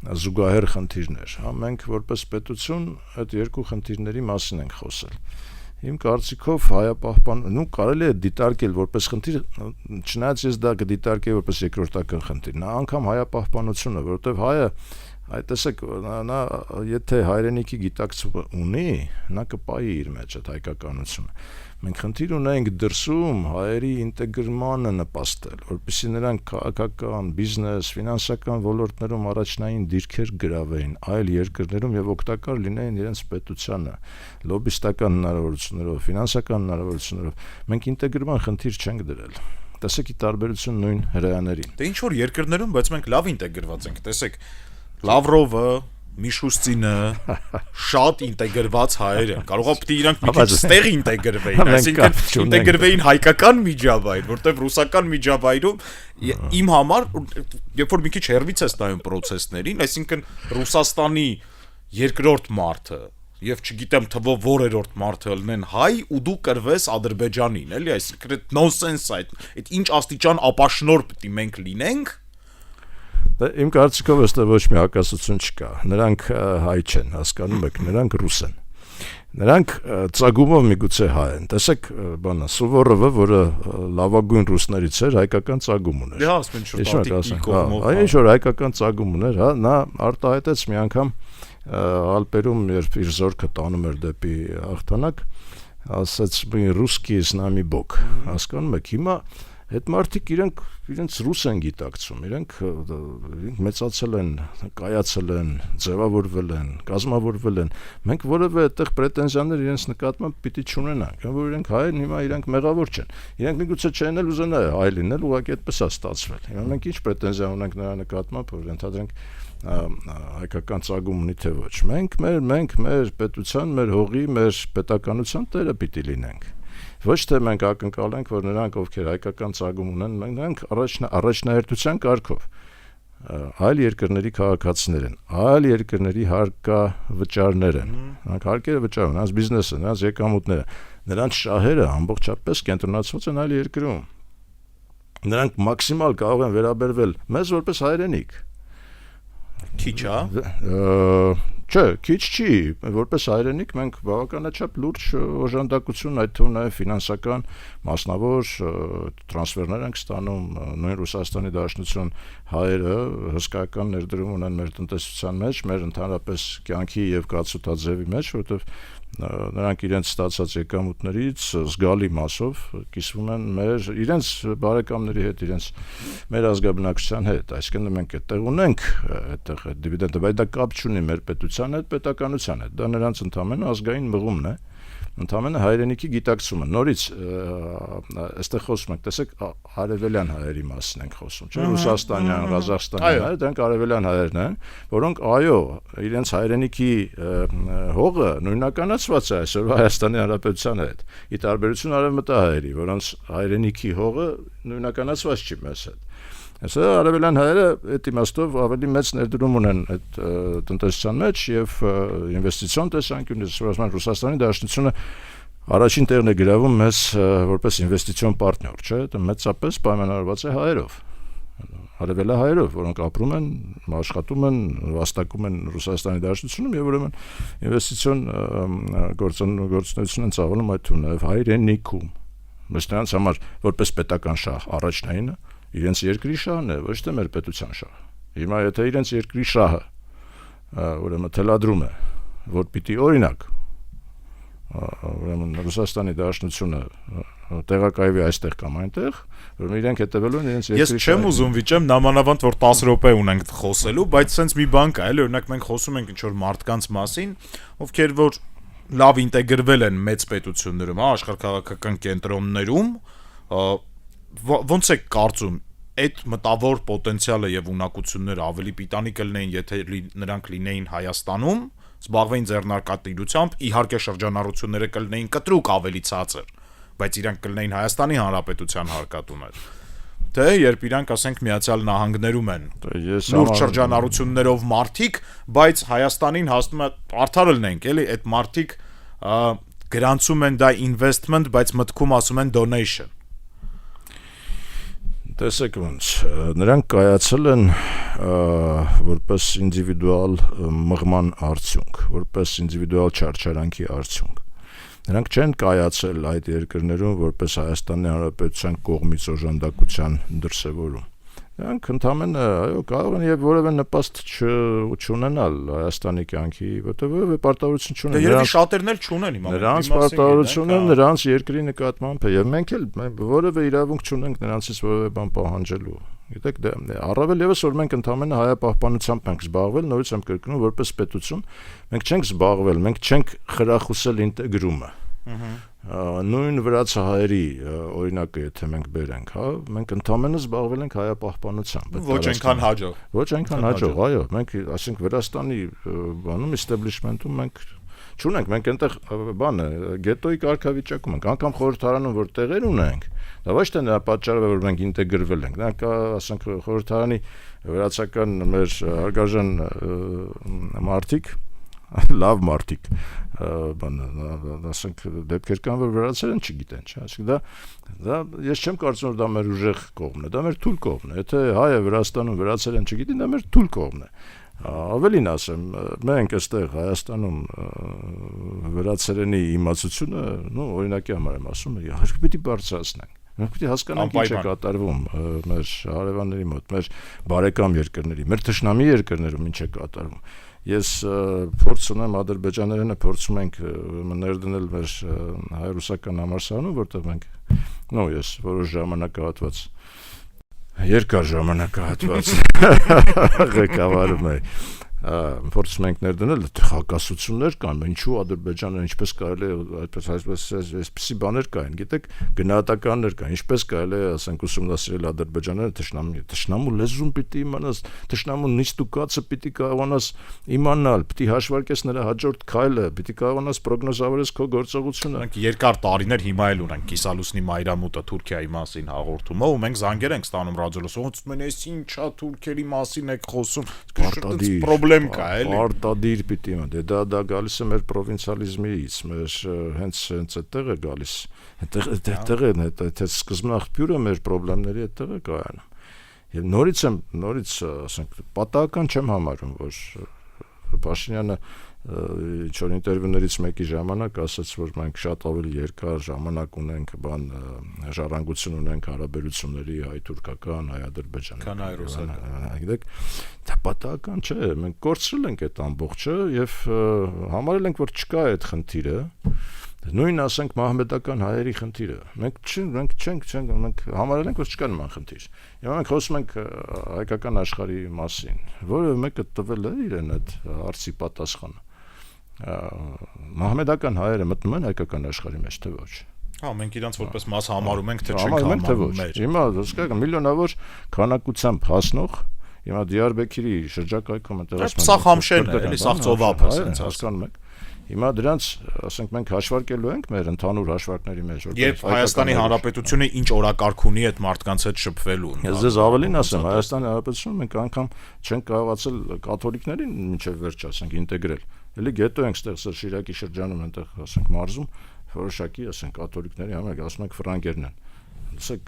զուգահեռ խնդիրներ, հա, մենք որպես պետություն այդ երկու խնդիրների մասին ենք խոսել։ Իմ կարծիքով հայապահպան, կարելի է դիտարկել որպես խնդիր, չնայած ես դա կդիտարկեի որպես երկրորդական խնդիր, նա անգամ հայապահպանությունը, որովհետև հայը, տեսեք, նա եթե հայրենիքի գիտակցումը ունի, նա կպայի իր մեջ այդ հայկականությունը։ Մենք խնդիր ունենք դրսում հայերի ինտեգրմանը նպաստել, որպեսզի նրանք քաղաքական, բիզնես, ֆինանսական ոլորտներում առաջնային դիրքեր գրավեին այլ երկրներում եւ օգտակար լինեին իրենց պետությանը, լոբիստական հնարավորություններով, ֆինանսական հնարավորություններով։ Մենք ինտեգրման խնդիր չենք դրել։ Տեսեք ի տարբերություն նույն հրեաներին։ Դե ինչ որ երկրներում, բայց մենք լավ ինտեգրված ենք, տեսեք, Լավրովը, Միշուստինը շատ ինտեգրված հայեր են։ Կարող է պիտի իրանք մի քիչ ստեղ ինտեգրվեին, այսինքն ինտեգրվեին հայկական միջավայր, որտեղ ռուսական միջավայրում իմ համար, երբ որ մի քիչ հեռվից է նայում process-ներին, այսինքն Ռուսաստանի երկրորդ մարդը եւ չգիտեմ թվով որերորդ մարդը լինեն հայ ու դու կրվես Ադրբեջանին, էլի, այսինքն այդ նոնսենս է, այդ ինչ աստիճան ապաշնոր պիտի մենք լինենք։ Իմ կարծիքով այստեղ ոչ մի հակասություն չկա։ Նրանք հայ չեն, հասկանում եք, նրանք ռուս են։ Նրանք ծագումով միգուցե հայ են։ Տեսեք, բանը Սուվորովը, որը լավագույն ռուսներից էր, հայկական ծագում ուներ։ Դե ասում են շուտատիկի կողմով։ Այն ինչ որ հայկական ծագում ուներ, հա, նա արտահայտեց մի անգամ Ալպերում, երբ իր զորքը տանում էր դեպի հաղթանակ, ասաց մի ռուսկի с нами Бог։ Հասկանում եք, հիմա այդ մարդիկ իրենց ռուս են գիտակցում, իրենք մեծացել են, կայացել են, ձևավորվել են, կազմավորվել են։ Մենք որևէ այդտեղ պրետենզիաներ իրենց նկատմամբ պիտի չունենանք, որ իրենք հայ են, հիմա իրենք մեղավոր չեն։ Իրենք միգուցե չեն էլ ուզենա հայ լինել, ուղղակի այդպես է ստացվել։ Հիմա մենք ինչ պրետենզիա ունենք նրա նկատմամբ, որ ընդհանրենք հայկական ծագում ունի թե ոչ։ Մենք մեր պետության, մեր հողի, մեր պետականության տերը պիտի լինենք։ Ոչ թե մենք ակնկալենք, որ նրանք, ովքեր հայկական ծագում ունեն, նրանք առաջնահերթության կարգով այլ երկրների քաղաքացիներ են, այլ երկրների հարկավճարներ են։ Նրանք հարկերը վճարում, նրանց բիզնեսը, նրանց եկամուտները, նրանց շահերը ամբողջապես կենտրոնացված են այլ երկրում։ Նրանք մաքսիմալ կարող են վերաբերվել մեզ որպես հայրենիք։ Քիչ, հա։ Չէ, քիչ չի, որպես հայրենիք մենք բավականաչափ լուրջ օժանդակություն, այդ թվում նաև ֆինանսական, մասնավոր տրանսֆերներ ենք ստանում, նույն Ռուսաստանի Դաշնություն հայերը հսկայական ներդրում ունեն մեր տնտեսության մեջ, մեր ընդհանրապես կյանքի եւ կացութաձևի մեջ, որովհետեւ նրանք իրենց ստացած եկամուտներից զգալի մասով կիսվում են իրենց բարեկամների հետ, իրենց մեր ազգաբնակչության հետ, այսինքն մենք այդտեղ ունենք այդտեղ դիվիդենդը, բայց դա կապ չունի մեր պետության հետ, պետականության հետ, դա նրանց ընդհանրապես ազգային մղումն է, ընդհանրապես հայրենիքի գիտակցումը։ Նորից այստեղ խոսում ենք, տեսեք, արևելյան հայերի մասին ենք խոսում, չէ՞, Ռուսաստանյան, Ղազախստանյան, դրանք արևելյան հայերն են, որոնք այո, իրենց հայրենիքի հողը նույնականացված է այսօր Հայաստանի Հանրապետության հետ։ Ի տարբերություն արևմտահայերի, որոնց հայրենիքի հողը նույնականացված չի մեզ հետ։ Այսօր արևելյան հայերը այդ իմաստով ավելի մեծ ներդրում ունեն այդ տնտեսության մեջ եւ ինվեստիցիոն տեսանկյունից, Ռուսաստանի Դաշնությունը առաջին տեղն է գրավում մեզ որպես ինվեստիցիոն պարտներ, չէ՞, դա մեծապես պայմանավորված է հայերով, արևելա հայերով, որոնք ապրում են, աշխատում են, վաստակում են Ռուսաստանի Դաշնությունում եւ ուրեմն ինվեստիցիոն գործունեություն են ծավալում այդ թվում նաեւ հայրենիքում։ Ըստ նրանց համար որպես պետական շահ առաջնայինը իրենց երկրի շահն է, ոչ թե մեր պետության շահը։ Հիմա եթե իրենց երկրի շահը ուրեմն թելադրում է, որ պիտի օրինակ ուրեմն Ռուսաստանի Դաշնությունը տեղակայվի այստեղ կամ այնտեղ, ուրեմն իրենք հետևելու են իրենց երկրի շահին։ Ես չեմ ուզում վիճեմ նամանավանդ որ 10 րոպե ունենք խոսելու, բայց սենց մի բան կա, էլի օրինակ մենք խոսում ենք ինչ որ մարդկանց մասին, ովքեր որ լավ ինտեգրվել են մեծ պետություններում, աշխարհքաղաքական կենտրոններում, ոնց է կարծում այդ մտավոր պոտենցիալը եւ ունակությունները ավելի պիտանի կլինեին, եթե նրանք լինեին Հայաստանում, զբաղվեին ձեռնարկատիրությամբ, իհարկե շրջանառությունները կլինեին կտրուկ ավելի ցածր, բայց իրանք կլինեին Հայաստանի Հանրապետության հարկատուներ։ Թե երբ իրանք ասենք Միացյալ Նահանգներում են լուրջ շրջանառություններով մարդիկ, բայց Հայաստանին հասնում է արդար լինենք, էլի, այդ մարդիկ գրանցում են դա investment, բայց մտքում ասում են donation։ Տեսեք ոնց, նրանք կայացել են որպես ինդիվիդուալ մղման արդյունք, որպես ինդիվիդուալ չարչարանքի արդյունք։ Նրանք չեն կայացել այդ երկրներում որպես Հայաստանի Հանրապետության կողմից օժանդակության դրսևորում։ Նրանք ընդամենը կարող են եւ որևէ նպաստ չունենալ Հայաստանի կյանքի, որտեղ որևէ պարտավորություն չունեն։ Դե երևի շատերն էլ չունեն հիմա։ Նրանց պարտավորությունը նրանց երկրի նկատմամբ է եւ մենք էլ որևէ իրավունք չունենք նրանցից որևէ բան պահանջելու։ Գիտեք, առավել եւս որ մենք ընդամենը հայապահպանությամբ ենք զբաղվել, նորից եմ կրկնում, որպես պետություն, մենք չենք զբաղվել, մենք չենք խրախուսել ինտեգրումը։ Նույն վրացահայերի օրինակը եթե մենք բերենք, հա, մենք ընդամենը զբաղվել ենք հայապահպանությամբ։ Ոչ այնքան հաջող։ Ոչ այնքան հաջող, այո, մենք ասենք Վրաստանի բանում establishment-ում մենք չունենք, մենք այնտեղ բանը գետոյի կարգավիճակում ենք, անգամ խորհրդարանում որ տեղեր ունենք, դա ոչ թե նրա պատճառով որ մենք ինտեգրվել ենք, դա ասենք խորհրդարանի վրացական մեր հարգարժան մարդիկ լավ մարդիկ ասենք դեպքեր կան որ վրացերեն չգիտեն, չէ՞, ասենք դա ես չեմ կարծում որ դա մեր ուժեղ կողմն է, դա մեր թույլ կողմն է, եթե հայը Վրաստանում վրացերեն չգիտին, դա մեր թույլ կողմն է, ավելին ասեմ, մենք այստեղ Հայաստանում վրացերենի իմացությունը, օրինակի համար եմ ասում, իհարկե պիտի բարձրացնենք, մենք պիտի հասկանանք ինչ է կատարվում մեր հարևանների մոտ, մեր բարեկամ երկրների, մեր թշնամի երկրներում ինչ է կատարվում։ Ես փորձ ունեմ ադրբեջաներենը փորձում ենք ներդնել մեր հայ-ռուսական համալսարանում, որտեղ մենք ես որոշ ժամանակահատված երկար ժամանակահատված ղեկավարում եմ փորձում ենք ներդնել հակասություններ կան, ինչու Ադրբեջանը ինչպես կարելի է այսպեսի բաներ կային, գիտեք, գնահատականներ կան, ինչպես կարելի է ասենք ուսումնասիրել Ադրբեջաները թշնամու լեզուն պիտի իմանաս, թշնամու նիստուկացը պիտի կարողանաս իմանալ, պիտի հաշվարկես նրա հաջորդ քայլը, պիտի կարողանաս պրոգնոզավորես քո գործողությունը։ Մենք երկար տարիներ հիմա էլ ունենք Կիսալուսնի մայրամուտը Թուրքիայի մասին հաղորդումը, ու մենք զանգեր ենք ստանում ռադիոլուսով, ոնց մեն էս ինչա թուրքերի մասին եք խոսում, պրոբլեմ կա, էլի։ Արտադիր պիտի մտե, դա գալիս է մեր պրովինցիալիզմից, մեր հենց այդտեղ է գալիս, այդտեղ է, այդ սկզբն աղբյուրը մեր խնդիրների այդտեղ է կայանում։ Եվ նորից ասենք պատահական չեմ համարում, որ Փաշինյանը ինչ-որ ինտերվյուներից մեկի ժամանակ ասաց, որ մենք շատ ավելի երկար ժամանակ ունենք ժառանգություն ունենք հարաբերությունների հայ-թուրքական, հայ-ադրբեջանական, քան հայ-ռուսական։ Գիտեք, դա պատահական չէ, մենք կորցրել ենք այդ ամբողջը եւ համարել ենք, որ չկա այդ խնդիրը։ Նույն ասենք մահմեդական հայերի խնդիրը։ Մենք չենք համարել ենք, որ չկա նման խնդիր։ Եվ մենք խոսում ենք հայկական աշխարհի մասին, որը մեկը տվել է իրեն այդ հարցի պատասխանը։ Մահմեդական հայերը մտնում են հայկական աշխարհի մեջ, թե ոչ։ Հա, մենք իրանց որպես մաս համարում ենք, թե չենք համարում մեր։ Հիմա հասկացեք, միլիոնավոր քանակությամբ հասնող հիմա Դիարբեկիրի շրջակայքում այնտեղ սա խամշերն է, էլի սա ծովափ է, ասենց հասկանում եք։ Հիմա դրանց, ասենք, մենք հաշվարկելու ենք մեր ընդհանուր հաշվարկների մեջ, որտեղ Երբ Հայաստանի Հանրապետությունը ինչ օրակարգ ունի այդ մարդկանց հետ շփվելու։ Ես ձեզ ավելին ասեմ, Հայաստանի Հանրապետությունը մենք անգամ չենք կարողացել կաթոլիկներին մինչև վերջ, ասենք, ինտեգրել։ Էլի գետո ենք ստեղծել Շիրակի շրջանում, այնտեղ, ասենք, մարզում, որոշակի, ասենք, կաթոլիկների համար, ասում ենք, ֆրանկերն են։ Ասեք,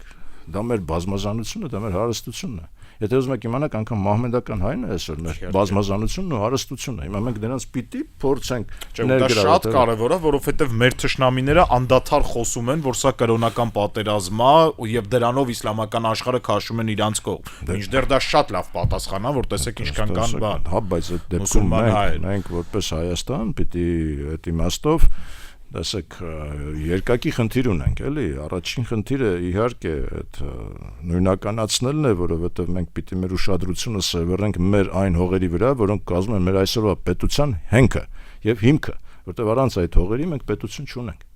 դա մեր բազմազանությունն է, դա մեր հարստությունն է։ Եթե ուզում եք իմանաք, անգամ մահմեդական հայն է այսօր մեր բազմազանությունն ու հարստությունը։ Հիմա մենք դրանց պիտի փորձենք ներգրավել։ Դա շատ կարևոր է, որովհետև մեր թշնամիները անդադար խոսում են, որ սա կրոնական պատերազմ է, եւ դրանով իսլամական աշխարհը քաշում են իրանց կողմ։ Մինչդեռ դա շատ լավ պատասխան է, որ տեսեք ինչքան կան բան։ Հա, բայց այդ դեպքում մենք որպես Հայաստան պիտի այդ իմաստով Տեսեք, երկակի խնդիր ունենք, էլի, առաջին խնդիրը իհարկե այդ նույնականացնելն է, որովհետև մենք պիտի մեր ուշադրությունը սևեռենք մեր այն հողերի վրա, որոնք կազմում են մեր այսօրվա պետության հենքը եւ հիմքը, որտեղ առանց այդ հողերի մենք պետություն չունենք։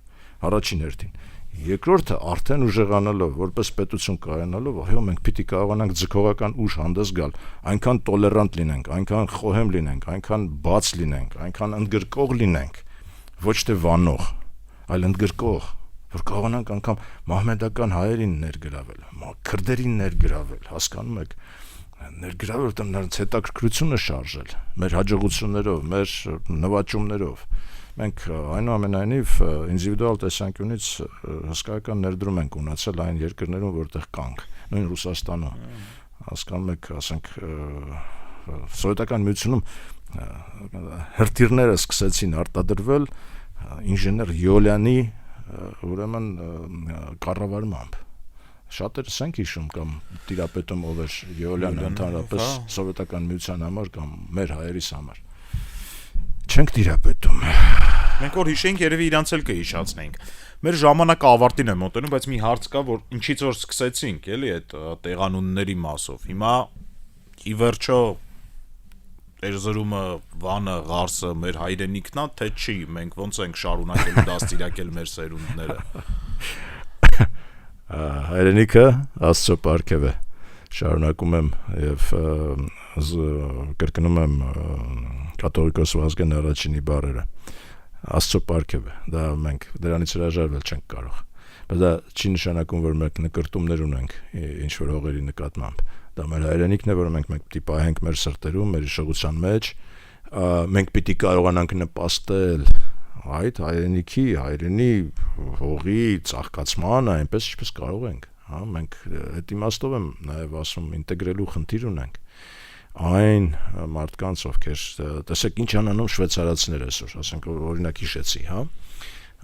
Առաջին հերթին։ Երկրորդը արդեն ուժեղանալով, որպես պետություն կայանալով, այո, մենք պիտի կարողանանք ձգողական ուժ հանդես գալ, այնքան տոլերանտ լինենք, այնքան խոհեմ լինենք, այնքան բաց լինենք, այնքան ընդգրկող լինենք, ոչ թե վանող, այլ ընդգրկող, որ կարողանանք անգամ մահմեդական հայերին ներգրավել, քրդերին ներգրավել, հասկանում եք, ներգրավել, որտեղ նրանց հետաքրքրությունը շարժել, մեր հաջողություններով, մեր նվաճումներով։ Մենք այնուամենայնիվ ինդիվիդուալ տեսանկյունից հսկայական ներդրում ենք ունեցել այն երկրներում, որտեղ կանք, նույն Ռուսաստանում, հասկանում եք, ասենք, սովետական միությունում հրթիռները սկսեցին արտադրվել ինժեներ Յոլյանի ուրեմն կառավարմամբ։ Շատերս ենք հիշում կամ տիրապետում ով էր Յոլյանը ընդհանրապես սովետական միության համար կամ մեր հայերիս համար։ Չենք տիրապետում։ Մենք որ հիշենք, երևի իրանց էլ կհիշացնենք։ Մեր ժամանակը ավարտին է մոտենում, բայց մի հարց կա, որ ինչից որ սկսեցինք, էլի այդ տեղանունների մասով։ Հիմա ի վերջո Էրզրումը, Վանը, Ղարսը մեր հայրենիքն է, թե չի, մենք ոնց ենք շարունակելու դաստիարակել մեր սերունդները։ Հայրենիքը Աստծո պարգև է։ Շարունակում եմ եւ կրկնում եմ կաթողիկոս Վազգեն առաջինի բառերը։ Աստծո պարգև է։ Դա մենք դրանից հրաժարվել չենք կարող։ Բայց դա չի նշանակում, որ մենք նկրտումներ ունենք ինչ որ հողերի նկատմամբ։ Դա մեր հայրենիքն է, որը մենք պիտի պահենք մեր սրտերում, մեր հիշողության մեջ։ Մենք պիտի կարողանանք նպաստել այդ հայրենի հողի ծաղկացմանը այնպես ինչպես կարող ենք, հա, մենք այդ իմաստով եմ նաև ասում ինտեգրելու խնդիր ունենք այն մարդկանց, ովքեր տեսեք ինչ են անում շվեյցարացիները այսօր, ասենք օրինակ հիշեցի, հա,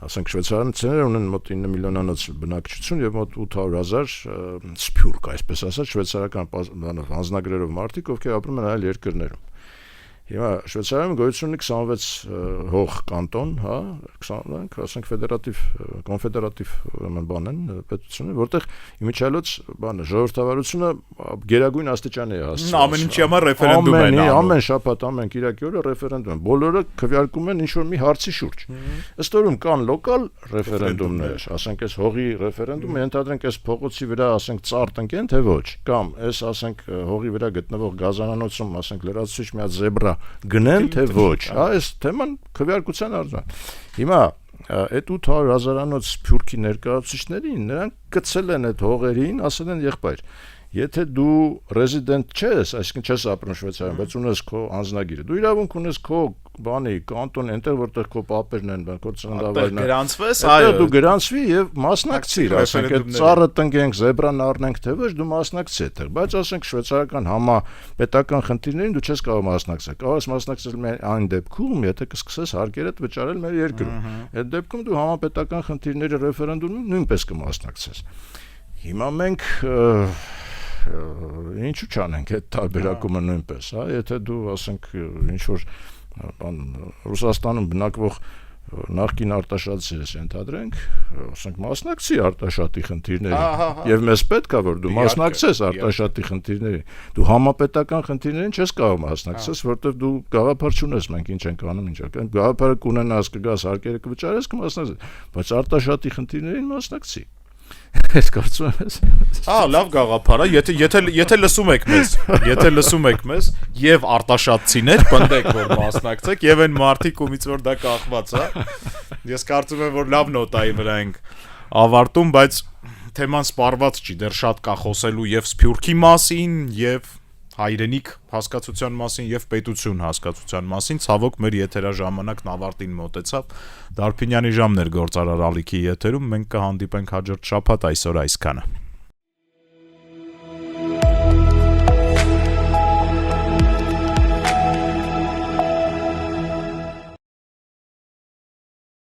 ասենք շվեյցարացիները ունեն մոտ 9 միլիոնանոց բնակչություն եւ մոտ 800,000 սփյուռք, այսպես ասած, շվեյցարական հանձնագրերով մարդիկ, ովքեր ապրում են այլ երկրներում։ Հիմա Շվեյցարիայում գոյություն ունի 26 հող կանտոն, հա, 20, ասենք ֆեդերատիվ, կոնֆեդերատիվ բան են, պետություն, որտեղ իմիջիայլոց բանը ժողովրդավարությունը գերագույն աստիճանի է հասցնում։ Ամեն ինչի համար ռեֆերենդում են անում։ Ամեն շաբաթ, ամեն կիրակի օրը ռեֆերենդում են։ Բոլորը քվեարկում են ինչ-որ մի հարցի շուրջ։ Ըստ որում կան լոկալ ռեֆերենդումներ, ասենք այս հողի ռեֆերենդումը, ենթադրենք այս փողոցի վրա, ասենք ծառ տնկեն, թե ոչ, կամ այս ասենք հողի վրա գտնվող գազանանոցում, ասենք լրացուցիչ մի հատ զեբրա գնեն թե ոչ, հա, այս թեման քվեարկության արժան է։ Հիմա այդ 800,000-անոց սփյուռքի ներկայացուցիչներին նրանք գցել են այդ հողերին, ասել են եղբայր, եթե դու ռեզիդենտ չես, այսինքն չես ապրում Շվեյցարիայում, բայց ունես քո անձնագիրը, դու իրավունք ունես քո բանի կանտոն, այնտեղ որտեղ քո պապերն են, քո ծննդավայրն է, գրանցվես, այո, դու գրանցվի եւ մասնակցիր, ասենք այդ ծառը տնկենք, զեբրան առնենք, թե ոչ, դու մասնակցի այդտեղ, բայց ասենք շվեյցարական համապետական խնդիրներին դու չես կարող մասնակցել, կարող ես մասնակցել միայն այն դեպքում, եթե կսկսես հարկերդ վճարել մեր երկրում, այդ դեպքում դու համապետական խնդիրների ռեֆերենդումին նույնպես կմասնակցես։ Հիմա մենք ինչու չանենք այդ տարբերակումը նույնպես, հա, եթե դու ասենք ինչ որ բան Ռուսաստանում բնակվող նախկին արտաշատի ես ենթադրենք, ասենք մասնակցի արտաշատի խնդիրներին, եւ մեզ պետք է որ դու մասնակցես արտաշատի խնդիրներին, դու համապետական խնդիրներին չես կարող մասնակցես, որովհետեւ դու գաղափար չունես, մենք ինչ ենք անում, ինչ ենք, գաղափարը կունենաս, կգաս հարկերը կվճարես, կմասնակցես, բայց արտաշատի խնդիրներին մասնակցի։ Ես կարծում եմ։ Լավ գաղափար է, եթե լսում եք մեզ, եւ արտաշատցիներ պնդեք, որ մասնակցեք, եւ այն մարդիկ ումից որ դա կախված է։ Ես կարծում եմ, որ լավ նոտայի վրա ենք ավարտում, բայց թեման սպառված չի, դեռ շատ կա խոսելու եւ սփյուռքի մասին, եւ հայրենիք հասկացության մասին եւ պետություն հասկացության մասին, ցավոք մեր եթերաժամանակն ավարտին մոտեցավ։ Դարփինյանի ժամն էր գործարար ալիքի եթերում, մենք կհանդիպենք հաջորդ շաբաթ, այսօր այսքանը։